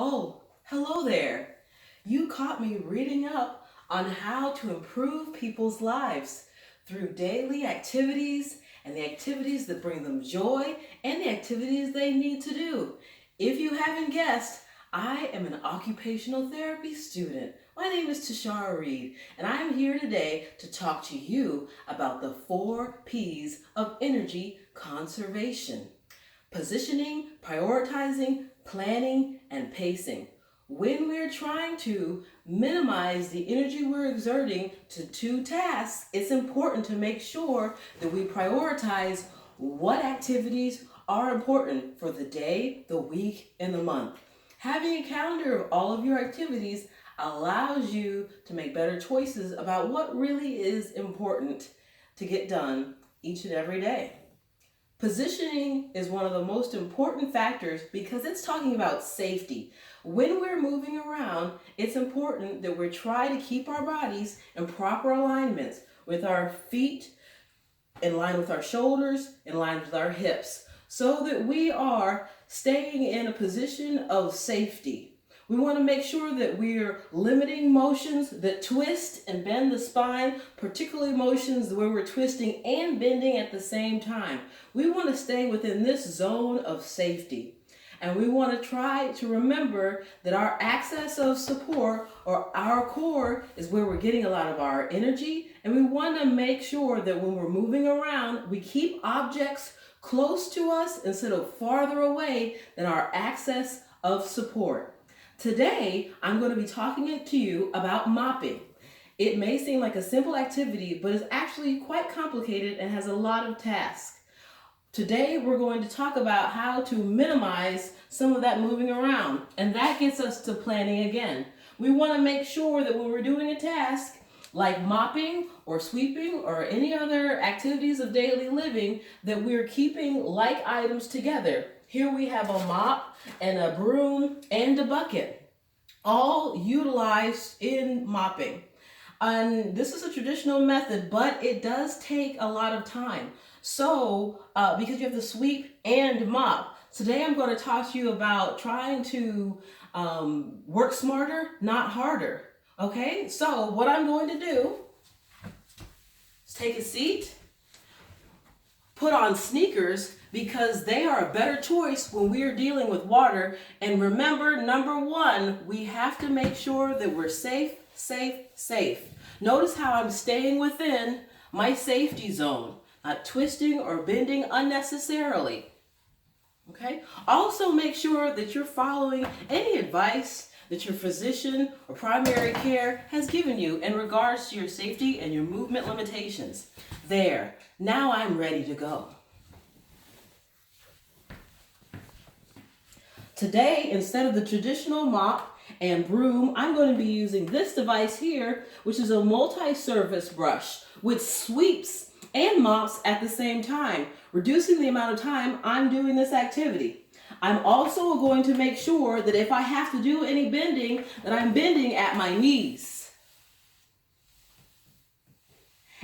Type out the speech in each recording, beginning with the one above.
Oh, hello there. You caught me reading up on how to improve people's lives through daily activities and the activities that bring them joy and the activities they need to do. If you haven't guessed, I am an occupational therapy student. My name is Tashara Reed, and I am here today to talk to you about the 4 P's of energy conservation: positioning, prioritizing, planning, and pacing. When we're trying to minimize the energy we're exerting to 2 tasks, it's important to make sure that we prioritize what activities are important for the day, the week, and the month. Having a calendar of all of your activities allows you to make better choices about what really is important to get done each and every day. Positioning is one of the most important factors because it's talking about safety. When we're moving around, it's important that we try to keep our bodies in proper alignments, with our feet in line with our shoulders, in line with our hips, so that we are staying in a position of safety. We want to make sure that we're limiting motions that twist and bend the spine, particularly motions where we're twisting and bending at the same time. We want to stay within this zone of safety. And we want to try to remember that our axis of support, or our core, is where we're getting a lot of our energy. And we want to make sure that when we're moving around, we keep objects close to us instead of farther away than our axis of support. Today, I'm going to be talking to you about mopping. It may seem like a simple activity, but it's actually quite complicated and has a lot of tasks. Today, we're going to talk about how to minimize some of that moving around, and that gets us to planning again. We want to make sure that when we're doing a task, like mopping or sweeping or any other activities of daily living, that we're keeping like items together. Here we have a mop and a broom and a bucket, all utilized in mopping. And this is a traditional method, but it does take a lot of time. So, because you have to sweep and mop, today I'm going to talk to you about trying to work smarter, not harder. Okay, so what I'm going to do is take a seat, put on sneakers, because they are a better choice when we are dealing with water. And remember, number one, we have to make sure that we're safe, safe, safe. Notice how I'm staying within my safety zone, not twisting or bending unnecessarily. Okay? Also make sure that you're following any advice that your physician or primary care has given you in regards to your safety and your movement limitations. There, now I'm ready to go. Today, instead of the traditional mop and broom, I'm going to be using this device here, which is a multi-surface brush, which sweeps and mops at the same time, reducing the amount of time I'm doing this activity. I'm also going to make sure that if I have to do any bending, that I'm bending at my knees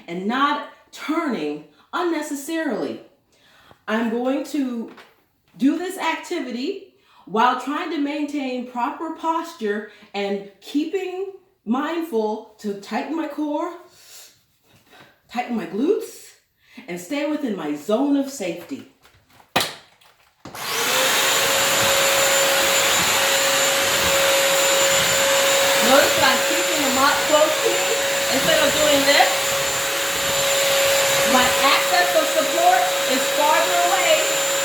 and not turning unnecessarily. I'm going to do this activity while trying to maintain proper posture and keeping mindful to tighten my core, tighten my glutes, and stay within my zone of safety. Notice that I'm keeping the mop close to me instead of doing this. My axis of support is farther away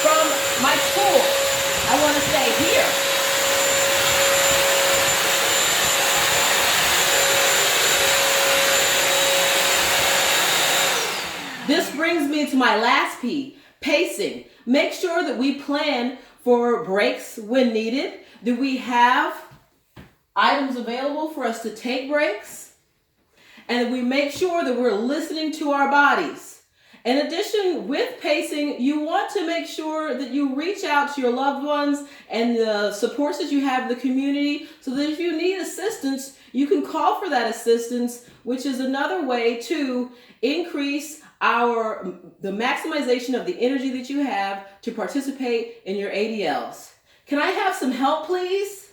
from my tool. I want to stay here. This brings me to my last P, pacing. Make sure that we plan for breaks when needed, that we have items available for us to take breaks, and that we make sure that we're listening to our bodies. In addition, with pacing, you want to make sure that you reach out to your loved ones and the supports that you have in the community, so that if you need assistance, you can call for that assistance, which is another way to increase the maximization of the energy that you have to participate in your ADLs. Can I have some help, please?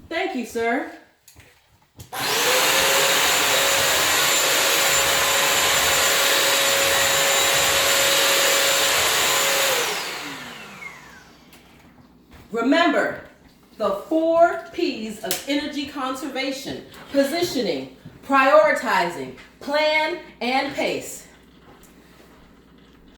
Thank you, sir. Remember the 4 P's of energy conservation: positioning, prioritizing, plan, and pace.